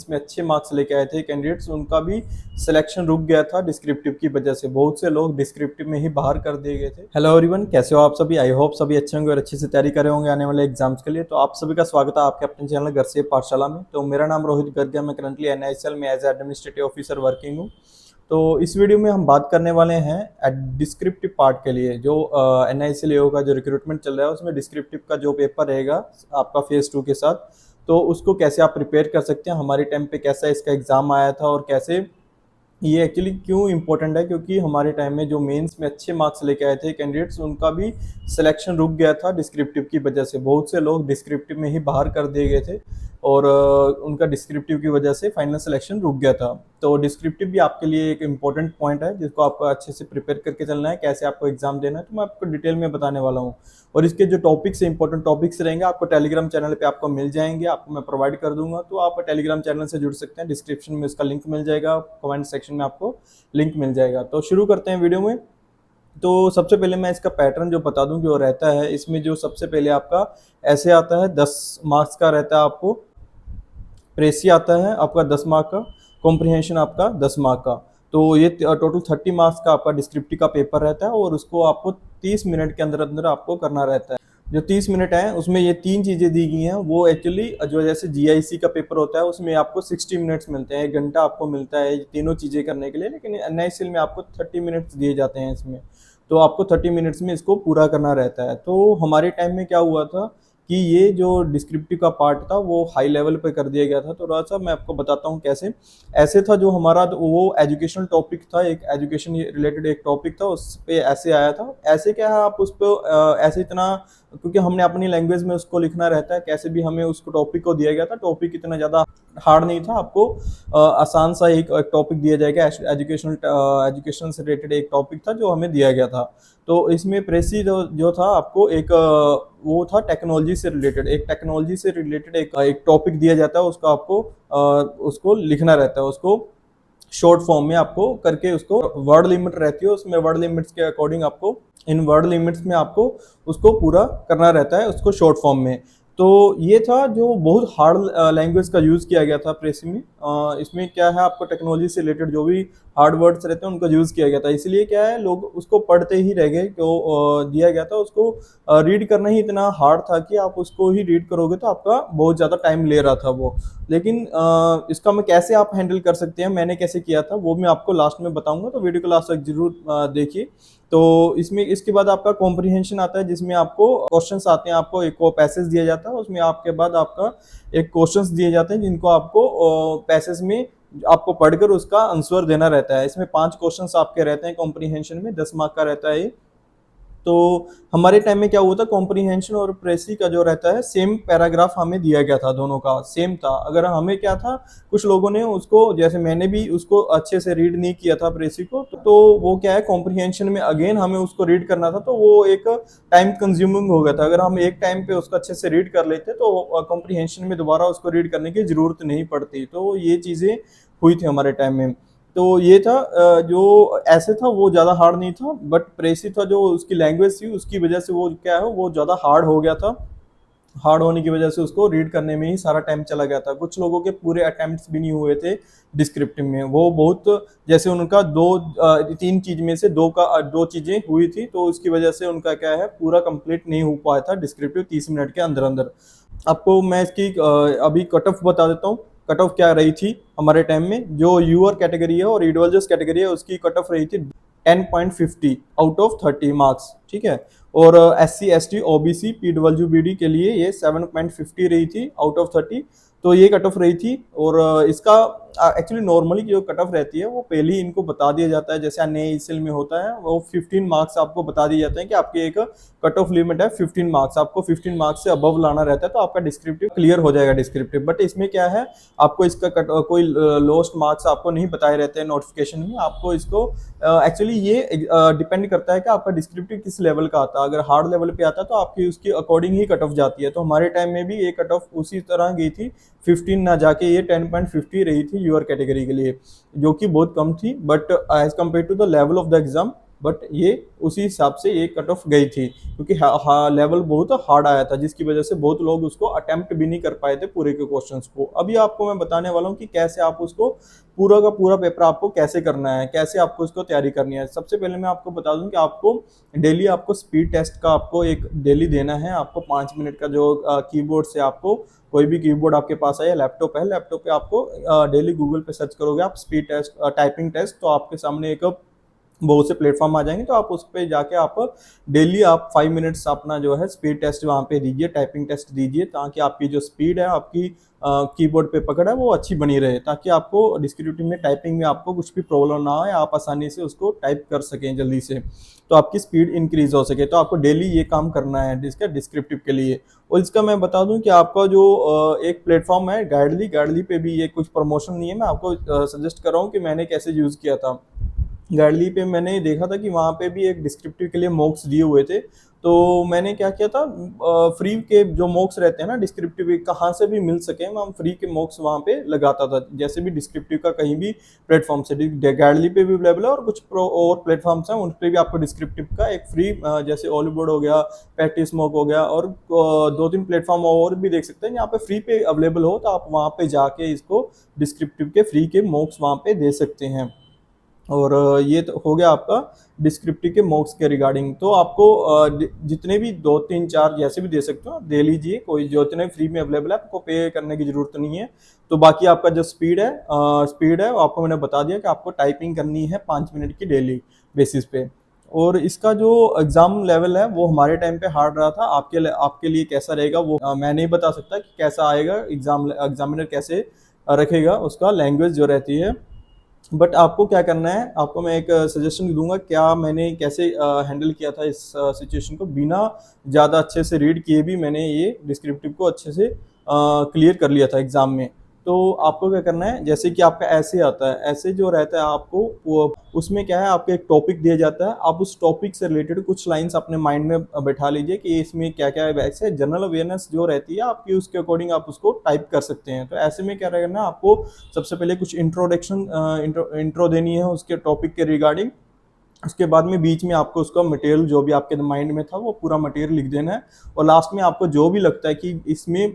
इसमें अच्छे मार्क्स लेके आए थे कैंडिडेट्स, उनका भी सिलेक्शन रुक गया था डिस्क्रिप्टिव की वजह से। बहुत से लोग डिस्क्रिप्टिव में ही बाहर कर दिए गए थे। हेलो एवरीवन, कैसे हो आप सभी? आई होप सभी अच्छे होंगे और अच्छे से तैयारी कर रहे होंगे आने वाले एग्जाम्स के लिए। तो आप सभी का स्वागत है आपके अपने चैनल घर से पाठशाला में। तो मेरा नाम रोहित गर्ग, मैं करंटली एनआईसीएल में एज एडमिनिस्ट्रेटिव ऑफिसर वर्किंग हूँ। तो इस वीडियो में हम बात करने वाले हैं डिस्क्रिप्टिव पार्ट के लिए। जो एनआईसीएल का जो रिक्रूटमेंट चल रहा है उसमें डिस्क्रिप्टिव का जो पेपर रहेगा आपका फेज 2 के साथ, तो उसको कैसे आप प्रिपेयर कर सकते हैं। हमारे टाइम पे कैसा इसका एग्जाम आया था और कैसे ये एक्चुअली क्यों इंपॉर्टेंट है, क्योंकि हमारे टाइम में जो मेंस में अच्छे मार्क्स लेके आए थे कैंडिडेट्स, उनका भी सिलेक्शन रुक गया था डिस्क्रिप्टिव की वजह से। बहुत से लोग डिस्क्रिप्टिव में ही बाहर कर दिए गए थे और उनका डिस्क्रिप्टिव की वजह से फाइनल सिलेक्शन रुक गया था। तो डिस्क्रिप्टिव भी आपके लिए एक इंपॉर्टेंट पॉइंट है जिसको आपको अच्छे से प्रिपेयर करके चलना है। कैसे आपको एग्जाम देना है तो मैं आपको डिटेल में बताने वाला हूँ। और इसके जो टॉपिक्स इंपॉर्टेंट टॉपिक्स रहेंगे आपको टेलीग्राम चैनल पे आपको मिल जाएंगे, आपको मैं प्रोवाइड कर दूंगा। तो आप टेलीग्राम चैनल से जुड़ सकते हैं, डिस्क्रिप्शन में इसका लिंक मिल जाएगा, कमेंट सेक्शन में आपको लिंक मिल जाएगा। तो शुरू करते हैं वीडियो में। तो सबसे पहले मैं इसका पैटर्न जो बता दूं जो रहता है, इसमें जो सबसे पहले आपका ऐसे आता है 10 मार्क्स का रहता है, आपको प्रेसी आता है आपका 10 मार्क का, कॉम्प्रिहेंशन आपका 10 मार्क का। तो ये टोटल 30 मार्क्स का आपका डिस्क्रिप्टिव का पेपर रहता है और उसको आपको 30 मिनट के अंदर अंदर आपको करना रहता है। जो 30 मिनट है उसमें ये 3 चीज़ें दी गई हैं। वो एक्चुअली जो जैसे जीआईसी का पेपर होता है उसमें आपको 60 मिनट्स मिलते हैं, 1 घंटा आपको मिलता है ये तीनों चीज़ें करने के लिए। लेकिन एनआईसीएल में आपको 30 मिनट्स दिए जाते हैं इसमें, तो आपको 30 मिनट्स में इसको पूरा करना रहता है। तो हमारे टाइम में क्या हुआ था कि ये जो डिस्क्रिप्टिव का पार्ट था वो हाई लेवल पे कर दिया गया था। तो थोड़ा सा मैं आपको बताता हूँ कैसे। ऐसे था जो हमारा वो एजुकेशनल टॉपिक था, एक एजुकेशन रिलेटेड एक टॉपिक था, उस पे ऐसे आया था। ऐसे क्या है, आप उस पर ऐसे इतना, क्योंकि हमने अपनी लैंग्वेज में उसको लिखना रहता है, कैसे भी हमें उसको टॉपिक को दिया गया था। टॉपिक इतना ज़्यादा हार्ड नहीं था, आपको आसान सा एक टॉपिक दिया जाएगा। एजुकेशन से रिलेटेड एक टॉपिक था जो हमें दिया गया था। तो इसमें प्रेसी जो था आपको एक वो था टेक्नोलॉजी से रिलेटेड, एक टेक्नोलॉजी से रिलेटेड एक टॉपिक दिया जाता है। उसका आपको उसको लिखना रहता है, उसको शॉर्ट फॉर्म में आपको करके, उसको वर्ड लिमिट रहती है, उसमें वर्ड लिमिट्स के अकॉर्डिंग आपको इन वर्ड लिमिट्स में आपको उसको पूरा करना रहता है, उसको शॉर्ट फॉर्म में। तो ये था जो बहुत हार्ड लैंग्वेज का यूज़ किया गया था प्रेसी में। इसमें क्या है, आपको टेक्नोलॉजी से रिलेटेड जो भी हार्ड वर्ड्स रहते हैं उनका यूज़ किया गया था। इसलिए क्या है, लोग उसको पढ़ते ही रह गए। जो दिया गया था उसको रीड करना ही इतना हार्ड था कि आप उसको ही रीड करोगे तो आपका बहुत ज़्यादा टाइम ले रहा था वो। लेकिन इसका मैं कैसे आप हैंडल कर सकते हैं, मैंने कैसे किया था, वो मैं आपको लास्ट में बताऊंगा। तो वीडियो को लास्ट तक जरूर देखिए। तो इसमें इसके बाद आपका कॉम्प्रिहेंशन आता है, जिसमें आपको क्वेश्चंस आते हैं। आपको एक पैसेज दिया जाता है, उसमें आपके बाद आपका एक क्वेश्चंस दिए जाते हैं जिनको आपको पैसेज में आपको पढ़कर उसका आंसर देना रहता है। इसमें 5 क्वेश्चंस आपके रहते हैं कॉम्प्रिहेंशन में, 10 मार्क का रहता है। तो हमारे टाइम में क्या हुआ था, कॉम्प्रिहेंशन और प्रेसी का जो रहता है सेम पैराग्राफ हमें दिया गया था, दोनों का सेम था। अगर हमें क्या था, कुछ लोगों ने उसको, जैसे मैंने भी उसको अच्छे से रीड नहीं किया था प्रेसी को, तो वो क्या है, कॉम्प्रिहेंशन में अगेन हमें उसको रीड करना था, तो वो एक टाइम कंज्यूमिंग हो गया था। अगर हम एक टाइम पे उसको अच्छे से रीड कर लेते तो कॉम्प्रिहेंशन में दोबारा उसको रीड करने की जरूरत नहीं पड़ती। तो ये चीज़ें हुई थी हमारे टाइम में। तो ये था जो ऐसे था वो ज़्यादा हार्ड नहीं था, बट प्रेसी था जो उसकी लैंग्वेज थी उसकी वजह से वो क्या है, वो ज़्यादा हार्ड हो गया था। हार्ड होने की वजह से उसको रीड करने में ही सारा टाइम चला गया था। कुछ लोगों के पूरे अटेम्प्ट्स भी नहीं हुए थे डिस्क्रिप्टिव में। वो बहुत, जैसे उनका 3 चीज में से 2 चीजें हुई थी, तो उसकी वजह से उनका क्या है, पूरा कंप्लीट नहीं हो पाया था डिस्क्रिप्टिव 30 मिनट के अंदर अंदर। आपको मैं इसकी अभी कट ऑफ बता देता हूँ। कट ऑफ क्या रही थी हमारे टाइम में, जो यूआर कैटेगरी है और ईडोलजस कैटेगरी है उसकी कट ऑफ रही थी 10.50 आउट ऑफ 30 मार्क्स, ठीक है। और SC ST OBC PWBD के लिए ये 7.50 रही थी आउट ऑफ 30। तो ये कट ऑफ रही थी। और इसका एक्चुअली नॉर्मली जो कट ऑफ रहती है वो पहले ही इनको बता दिया जाता है, जैसे एनआईसीएल में होता है, वो 15 मार्क्स आपको बता दिए जाते हैं कि आपकी एक कट ऑफ लिमिट है 15 मार्क्स, आपको 15 मार्क्स से अबव लाना रहता है तो आपका डिस्क्रिप्टिव क्लियर हो जाएगा डिस्क्रिप्टिव। बट इसमें क्या है, आपको इसका कोई लोस्ट मार्क्स आपको नहीं बताए रहते हैं नोटिफिकेशन में। आपको इसको एक्चुअली ये डिपेंड करता है कि आपका डिस्क्रिप्टिव किस लेवल का आता है। अगर हार्ड लेवल पे आता है तो आपकी उसकी अकॉर्डिंग ही कट ऑफ जाती है। तो हमारे टाइम में भी ये कट ऑफ उसी तरह गई थी, 15 ना जाके ये 10.50 रही थी यूआर कैटेगरी के लिए, जो कि बहुत कम थी। But as compared to the level of the exam but ये उसी हिसाब से ये कट ऑफ गई थी, क्योंकि लेवल बहुत हार्ड आया था, जिसकी वजह से बहुत लोग उसको अटेम्प्ट भी नहीं कर पाए थे पूरे के क्वेश्चंस को। अभी आपको मैं बताने वाला हूँ कि कैसे आप उसको पूरा का पूरा पेपर आपको कैसे करना है, कैसे आपको इसको तैयारी करनी है। सबसे पहले मैं आपको बता दूं कि आपको डेली आपको स्पीड टेस्ट का आपको एक डेली देना है। आपको 5 मिनट का जो कीबोर्ड से आपको कोई भी कीबोर्ड आपके पास है या लैपटॉप है, लैपटॉप पे आपको डेली गूगल पे सर्च करोगे आप स्पीड टेस्ट टाइपिंग टेस्ट, तो आपके सामने एक बहुत से प्लेटफॉर्म आ जाएंगे। तो आप उस पर जाके आप डेली आप 5 मिनट्स अपना जो है स्पीड टेस्ट वहाँ पे दीजिए, टाइपिंग टेस्ट दीजिए, ताकि आपकी जो स्पीड है, आपकी कीबोर्ड पे पकड़ है, वो अच्छी बनी रहे, ताकि आपको डिस्क्रिप्टिव में टाइपिंग में आपको कुछ भी प्रॉब्लम ना आए, आप आसानी से उसको टाइप कर सकें जल्दी से, तो आपकी स्पीड इंक्रीज हो सके। तो आपको डेली ये काम करना है इसका डिस्क्रिप्टिव के लिए। और इसका मैं बता दूं कि आपका जो एक प्लेटफॉर्म है गाइडली, गाइडली पे भी ये कुछ प्रमोशन नहीं है, मैं आपको सजेस्ट कर रहा हूँ कि मैंने कैसे यूज़ किया था। गार्डली पे मैंने देखा था कि वहाँ पे भी एक डिस्क्रिप्टिव के लिए मॉक्स दिए हुए थे। तो मैंने क्या किया था, फ्री के जो मॉक्स रहते हैं ना डिस्क्रिप्टिव, कहाँ से भी मिल सके मैं फ्री के मॉक्स वहाँ पे लगाता था, जैसे भी डिस्क्रिप्टिव का कहीं भी प्लेटफॉर्म से। गार्डली पे भी अवेलेबल है और कुछ प्रो और प्लेटफॉर्म्स हैं उन पर भी आपको डिस्क्रिप्टिव का एक फ्री, जैसे ऑलीवुड हो गया, प्रैक्टिस मॉक हो गया, और 2-3 प्लेटफॉर्म और भी देख सकते हैं यहाँ पे फ्री पे अवेलेबल हो, तो आप वहाँ पे जाके इसको डिस्क्रिप्टिव के फ्री के मॉक्स वहाँ पे दे सकते हैं। और ये तो हो गया आपका डिस्क्रिप्टिव के मॉक्स के रिगार्डिंग। तो आपको जितने भी 2-3-4 जैसे भी दे सकते हो आप दे लीजिए, कोई जो इतने फ्री में अवेलेबल है, आपको पे करने की जरूरत नहीं है। तो बाकी आपका जो स्पीड है आपको मैंने बता दिया कि आपको टाइपिंग करनी है 5 मिनट की डेली बेसिस पे। और इसका जो एग्जाम लेवल है वो हमारे टाइम पे हार्ड रहा था, आपके लिए कैसा रहेगा वो मैं नहीं बता सकता कि कैसा आएगा, एग्जामिनर कैसे रखेगा उसका लैंग्वेज जो रहती है। बट आपको क्या करना है, आपको मैं एक सजेशन दूंगा क्या मैंने कैसे हैंडल किया था इस सिचुएशन को। बिना ज़्यादा अच्छे से रीड किए भी मैंने ये डिस्क्रिप्टिव को अच्छे से क्लियर कर लिया था एग्जाम में। तो आपको क्या करना है, जैसे कि आपका ऐसे आता है, ऐसे जो रहता है आपको उसमें क्या है, आपको एक टॉपिक दिया जाता है, आप उस टॉपिक से रिलेटेड कुछ लाइंस अपने माइंड में बैठा लीजिए कि इसमें क्या क्या है। वैसे जनरल अवेयरनेस जो रहती है आपकी, उसके अकॉर्डिंग आप उसको टाइप कर सकते हैं। तो ऐसे में क्या करना है, आपको सबसे पहले कुछ इंट्रो देनी है उसके टॉपिक के रिगार्डिंग। उसके बाद में बीच में आपको उसका मटेरियल जो भी आपके माइंड में था वो पूरा मटेरियल लिख देना है। और लास्ट में आपको जो भी लगता है कि इसमें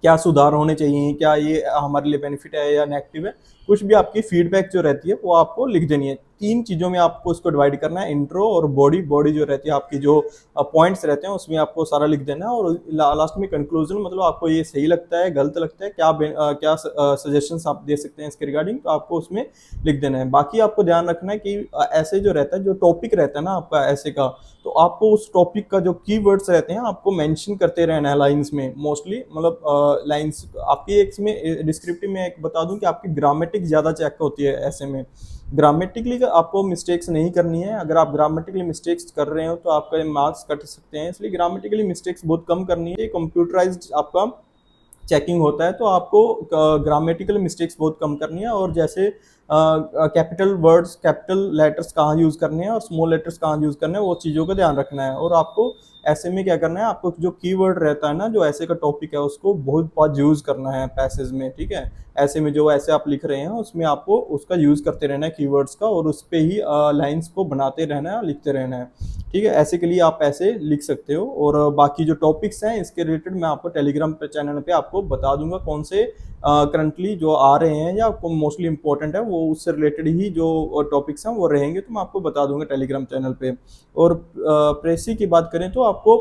क्या सुधार होने चाहिए, क्या ये हमारे लिए बेनिफिट है या नेगेटिव है, कुछ भी आपकी फीडबैक जो रहती है वो आपको लिख देनी है। 3 चीज़ों में आपको उसको डिवाइड करना है, इंट्रो और बॉडी। बॉडी जो रहती है आपकी, जो पॉइंट्स रहते हैं उसमें आपको सारा लिख देना है, और लास्ट में कंक्लूजन, मतलब आपको ये सही लगता है, गलत लगता है, क्या सजेशंस आप दे सकते हैं इसके रिगार्डिंग, तो आपको उसमें लिख देना है। बाकी आपको ध्यान रखना है कि ऐसे जो रहता है, जो टॉपिक रहता है ना आपका ऐसे का, तो आपको उस टॉपिक का जो कीवर्ड्स रहते हैं आपको मेंशन करते रहना है लाइंस में मोस्टली, मतलब लाइंस आपकी एक में डिस्क्रिप्टिव में एक बता दूं कि आपकी ग्रामेटिक ज़्यादा चेक होती है ऐसे में। ग्रामेटिकली आपको मिस्टेक्स नहीं करनी है, अगर आप ग्रामेटिकली मिस्टेक्स कर रहे हो तो आपका मार्क्स कट सकते हैं, इसलिए ग्रामेटिकली मिस्टेक्स बहुत कम करनी है। कंप्यूटराइज्ड आपका चेकिंग होता है, तो आपको ग्रामेटिकल मिस्टेक्स बहुत कम करनी है। और जैसे कैपिटल वर्ड्स, कैपिटल लेटर्स कहाँ यूज़ करने हैं और स्मॉल लेटर्स कहाँ यूज़ करने हैं, वो चीज़ों का ध्यान रखना है। और आपको ऐसे में क्या करना है, आपको जो कीवर्ड रहता है ना, जो ऐसे का टॉपिक है, उसको बहुत बहुत यूज़ करना है पैसेज में, ठीक है। ऐसे में जो ऐसे आप लिख रहे हैं उसमें आपको उसका यूज़ करते रहना है कीवर्ड्स का, और उस पर ही लाइन्स को बनाते रहना है, लिखते रहना है, ठीक है। ऐसे के लिए आप ऐसे लिख सकते हो। और बाकी जो टॉपिक्स हैं इसके रिलेटेड मैं आपको टेलीग्राम पे चैनल पे आपको बता दूंगा कौन से करंटली जो आ रहे हैं या मोस्टली इंपॉर्टेंट है, वो उससे रिलेटेड ही जो टॉपिक्स हैं वो रहेंगे, तो मैं आपको बता दूंगा टेलीग्राम चैनल पे। और प्रेसी की बात करें तो आपको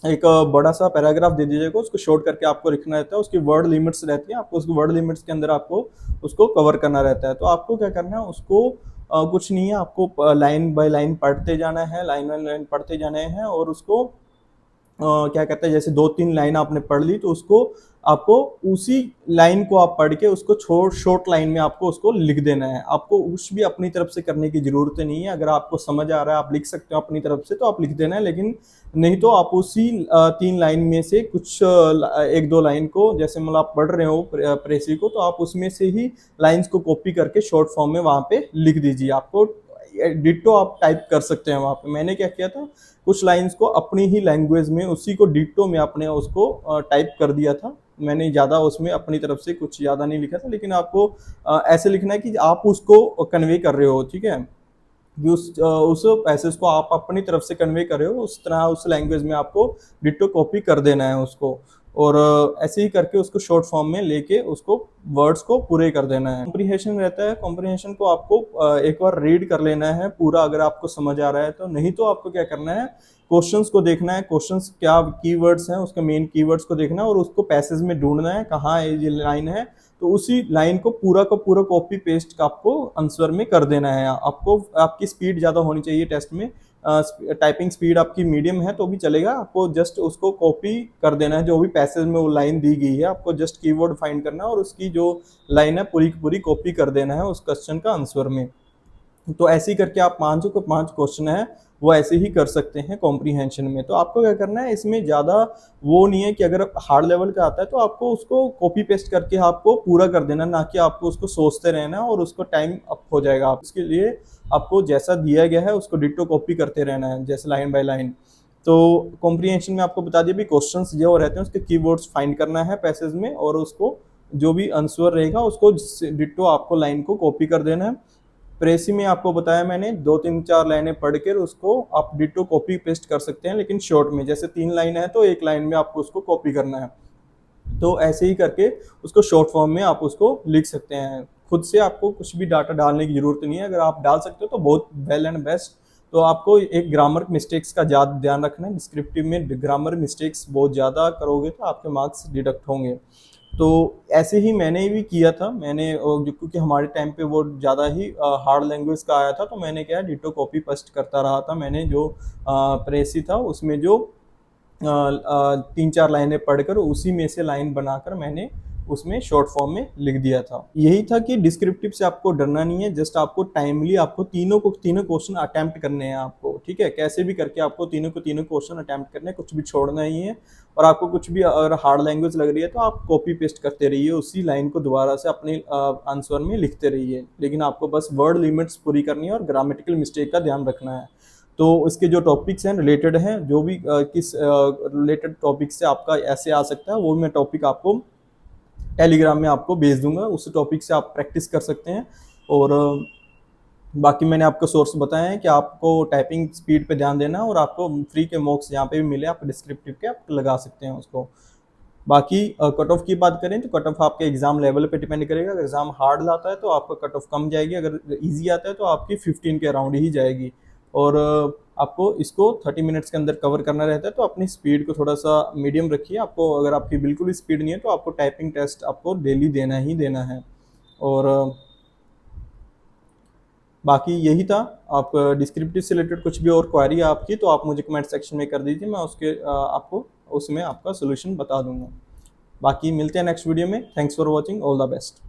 एक बड़ा सा पैराग्राफ दे दीजिएगा, उसको शॉर्ट करके आपको लिखना रहता है, उसकी वर्ड लिमिट्स रहती है, आपको उसकी वर्ड लिमिट्स के अंदर आपको उसको कवर करना रहता है। तो आपको क्या करना है, उसको कुछ नहीं है, आपको लाइन बाय लाइन पढ़ते जाना है, लाइन बाय लाइन पढ़ते जाने हैं, और उसको क्या कहते हैं, जैसे 2-3 लाइन आपने पढ़ ली तो उसको आपको उसी लाइन को आप पढ़ के उसको शॉर्ट लाइन में आपको उसको लिख देना है। आपको कुछ भी अपनी तरफ से करने की जरूरत नहीं है, अगर आपको समझ आ रहा है आप लिख सकते हो अपनी तरफ से तो आप लिख देना है, लेकिन नहीं तो आप उसी 3 लाइन में से कुछ 1-2 लाइन को, जैसे मतलब आप पढ़ रहे हो प्रेसी को, तो आप उसमें से ही लाइन्स को कॉपी करके शॉर्ट फॉर्म में वहाँ पे लिख दीजिए। आपको डिट्टो आप टाइप कर सकते हैं वहाँ पे। मैंने क्या किया था, कुछ लाइंस को अपनी ही लैंग्वेज में उसी को डिट्टो में आपने उसको टाइप कर दिया था। मैंने ज़्यादा उसमें अपनी तरफ से कुछ ज़्यादा नहीं लिखा था, लेकिन आपको ऐसे लिखना है कि आप उसको कन्वे कर रहे हो, ठीक है। कि उस पैसेज को आप अपनी तरफ से कन्वे करे हो, उस तरह उस लैंग्वेज में आपको डिट्टो कॉपी कर देना है उसको। और ऐसे ही करके उसको शॉर्ट फॉर्म में लेके उसको वर्ड्स को पूरे कर देना है। कॉम्प्रिहेंशन रहता है, कॉम्प्रिहेंशन को आपको एक बार रीड कर लेना है पूरा, अगर आपको समझ आ रहा है तो। नहीं तो आपको क्या करना है, क्वेश्चंस को देखना है, क्वेश्चंस क्या कीवर्ड्स हैं, उसके मेन कीवर्ड्स को देखना है और उसको पैसेज में ढूंढना है कहाँ ये लाइन है, तो उसी लाइन को पूरा का पूरा कॉपी पेस्ट आपको आंसर में कर देना है। आपको आपकी स्पीड ज़्यादा होनी चाहिए टेस्ट में, टाइपिंग स्पीड आपकी मीडियम है तो भी चलेगा, आपको जस्ट उसको कॉपी कर देना है। जो भी पैसेज में वो लाइन दी गई है आपको जस्ट कीवर्ड फाइंड करना है और उसकी जो लाइन है पूरी की पूरी कॉपी कर देना है उस क्वेश्चन का आंसर में। तो ऐसे ही करके आप 5 को 5 क्वेश्चन है वो ऐसे ही कर सकते हैं कॉम्प्रीहेंशन में। तो आपको क्या करना है, इसमें ज़्यादा वो नहीं है कि अगर हार्ड लेवल का आता है तो आपको उसको कॉपी पेस्ट करके आपको पूरा कर देना, ना कि आपको उसको सोचते रहना और उसको टाइम अप हो जाएगा। आप इसके लिए आपको जैसा दिया गया है उसको डिट्टो कॉपी करते रहना है, जैसे लाइन बाय लाइन। तो कॉम्प्रीहेंशन में आपको बता दिया भी क्वेश्चंस जो रहते हैं उसके कीवर्ड्स फाइंड करना है पैसेज में और उसको जो भी आंसर रहेगा उसको डिट्टो आपको लाइन को कॉपी कर देना है। प्रेसी में आपको बताया मैंने 2-3-4 लाइनें पढ़कर उसको आप डिट्टो कॉपी पेस्ट कर सकते हैं, लेकिन शॉर्ट में जैसे 3 लाइन है तो 1 लाइन में आपको उसको कॉपी करना है। तो ऐसे ही करके उसको शॉर्ट फॉर्म में आप उसको लिख सकते हैं। खुद से आपको कुछ भी डाटा डालने की जरूरत नहीं है, अगर आप डाल सकते हो तो बहुत वेल एंड बेस्ट। तो आपको एक ग्रामर मिस्टेक्स का ज़्यादा ध्यान रखना है, डिस्क्रिप्टिव में ग्रामर मिस्टेक्स बहुत ज़्यादा करोगे तो आपके मार्क्स डिडक्ट होंगे। तो ऐसे ही मैंने भी किया था, मैंने क्योंकि हमारे टाइम पे वो ज़्यादा ही हार्ड लैंग्वेज का आया था तो मैंने क्या डिट्टो कॉपी पेस्ट करता रहा था। मैंने जो प्रेसी था उसमें जो 3-4 लाइनें पढ़कर उसी में से लाइन बनाकर मैंने उसमें शॉर्ट फॉर्म में लिख दिया था। यही था कि डिस्क्रिप्टिव से आपको डरना नहीं है, जस्ट आपको टाइमली आपको तीनों क्वेश्चन अटेम्प्ट करने हैं आपको, ठीक है। कैसे भी करके आपको तीनों क्वेश्चन अटेम्प्ट करने हैं, कुछ भी छोड़ना ही है। और आपको कुछ भी अगर हार्ड लैंग्वेज लग रही है तो आप कॉपी पेस्ट करते रहिए, उसी लाइन को दोबारा से अपने आंसर में लिखते रहिए, लेकिन आपको बस वर्ड लिमिट्स पूरी करनी है और ग्रामेटिकल मिस्टेक का ध्यान रखना है। तो इसके जो टॉपिक्स हैं रिलेटेड हैं, जो भी किस रिलेटेड टॉपिक से आपका ऐसे आ सकता है वो मैं टॉपिक आपको टेलीग्राम में आपको भेज दूंगा, उस टॉपिक से आप प्रैक्टिस कर सकते हैं। और बाकी मैंने आपको सोर्स बताए हैं कि आपको टाइपिंग स्पीड पे ध्यान देना और आपको फ्री के मॉक्स जहाँ पे भी मिले आप डिस्क्रिप्टिव के आप लगा सकते हैं उसको। बाकी कट ऑफ की बात करें तो कट ऑफ आपके एग्जाम लेवल पे डिपेंड करेगा। अगर एग्जाम हार्ड लाता है तो आपका कट ऑफ कम जाएगी, अगर इजी आता है तो आपकी 15 के अराउंड ही जाएगी। और आपको इसको 30 मिनट्स के अंदर कवर करना रहता है, तो अपनी स्पीड को थोड़ा सा मीडियम रखिए। आपको अगर आपकी बिल्कुल स्पीड नहीं है तो आपको टाइपिंग टेस्ट आपको डेली देना ही देना है। और बाकी यही था। आप डिस्क्रिप्टिव से रिलेटेड कुछ भी और क्वेरी है आपकी तो आप मुझे कमेंट सेक्शन में कर दीजिए, मैं उसके आपको उसमें आपका सोल्यूशन बता दूंगा। बाकी मिलते हैं नेक्स्ट वीडियो में। Thanks for watching, all the best.